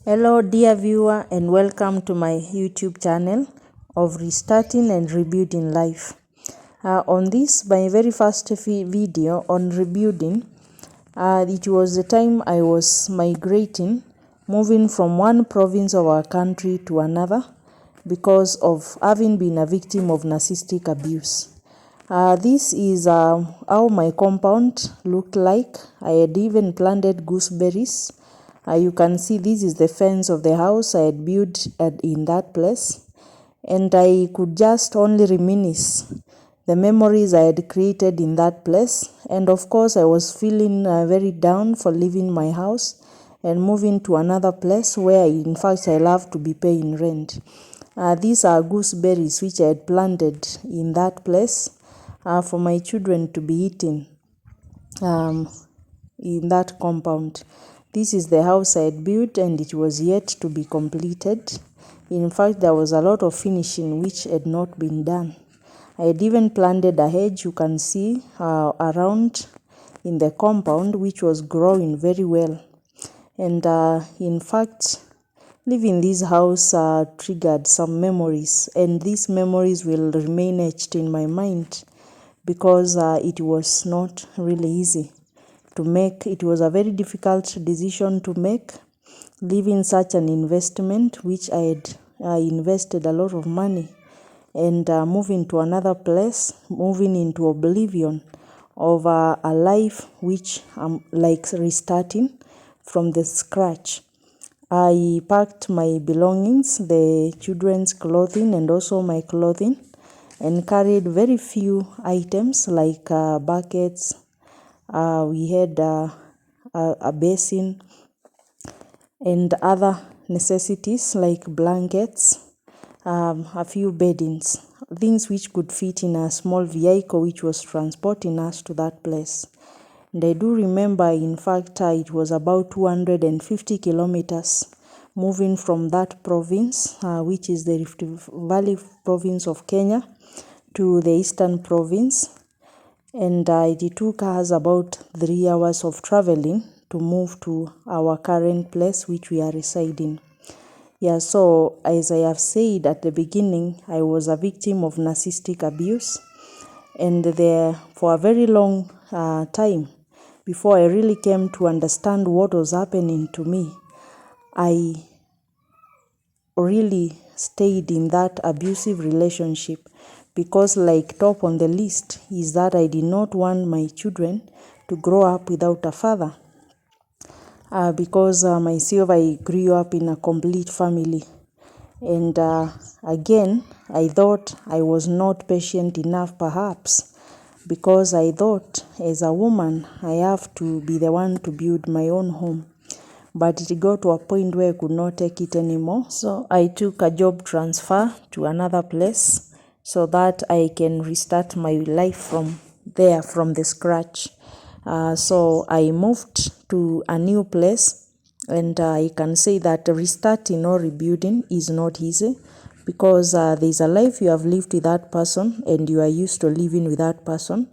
Hello dear viewer, and welcome to my YouTube channel of Restarting and Rebuilding Life. On this, my very first video on rebuilding, it was the time I was migrating, moving from one province of our country to another because of having been a victim of narcissistic abuse. This is how my compound looked like. I had even planted gooseberries. You can see this is the fence of the house I had built in that place, and I could just only reminisce the memories I had created in that place. And of course, I was feeling very down for leaving my house and moving to another place where in fact I love to be paying rent. These are gooseberries which I had planted in that place for my children to be eating in that compound. This is the house I had built, and it was yet to be completed. In fact, there was a lot of finishing which had not been done. I had even planted a hedge, you can see, around in the compound, which was growing very well. And in fact, living this house triggered some memories, and these memories will remain etched in my mind because it was not really easy to make. It was a very difficult decision to make, leaving such an investment which I had invested a lot of money, and moving to another place, moving into oblivion of a life which I'm like restarting from the scratch. I packed my belongings, the children's clothing and also my clothing, and carried very few items like buckets. We had a basin and other necessities like blankets, a few beddings, things which could fit in a small vehicle which was transporting us to that place. And I do remember, in fact, it was about 250 kilometers moving from that province, which is the Rift Valley province of Kenya, to the eastern province. And it took us about 3 hours of traveling to move to our current place which we are residing. So as I have said at the beginning, I was a victim of narcissistic abuse, and there for a very long time before I really came to understand what was happening to me, I really stayed in that abusive relationship because, like, top on the list is that I did not want my children to grow up without a father, because myself, I grew up in a complete family. And again, I thought I was not patient enough, perhaps, because I thought as a woman I have to be the one to build my own home. But it got to a point where I could not take it anymore. So I took a job transfer to another place so that I can restart my life from there, from the scratch. So I moved to a new place, and I can say that restarting or rebuilding is not easy because there's a life you have lived with that person and you are used to living with that person.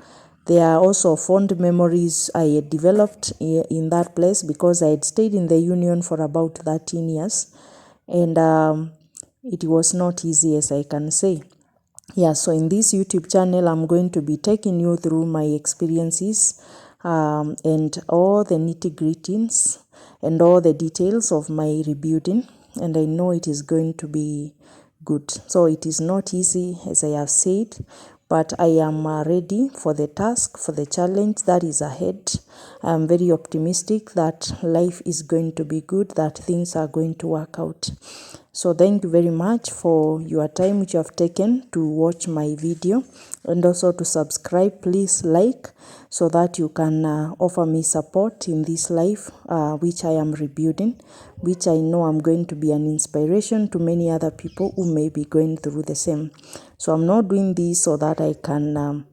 There are also fond memories I had developed in that place because I had stayed in the union for about 13 years, and it was not easy, as I can say. So in this YouTube channel, I'm going to be taking you through my experiences and all the nitty-gritties and all the details of my rebuilding, and I know it is going to be good. So it is not easy, as I have said, but I am ready for the task, for the challenge that is ahead. I am very optimistic that life is going to be good, that things are going to work out. So thank you very much for your time which you have taken to watch my video, and also to subscribe. Please like so that you can offer me support in this life which I am rebuilding, which I know I'm going to be an inspiration to many other people who may be going through the same. So I'm not doing this so that I can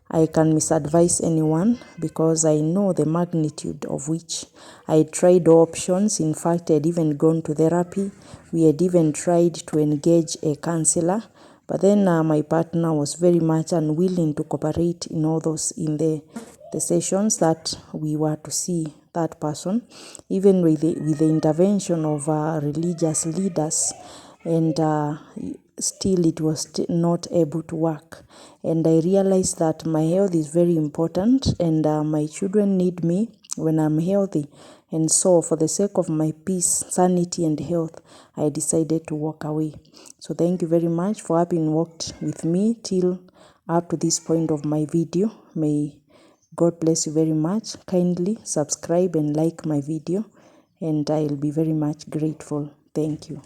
I can misadvise anyone, because I know the magnitude of which I tried options. In fact, I had even gone to therapy. We had even tried to engage a counselor, but then my partner was very much unwilling to cooperate in all those, in the the sessions that we were to see that person, even with the intervention of religious leaders, and still it was not able to work. And I realized that my health is very important, and my children need me when I'm healthy. And so, for the sake of my peace, sanity, and health, I decided to walk away. So thank you very much for having walked with me till up to this point of my video. May God bless you very much. Kindly subscribe and like my video, and I'll be very much grateful. Thank you.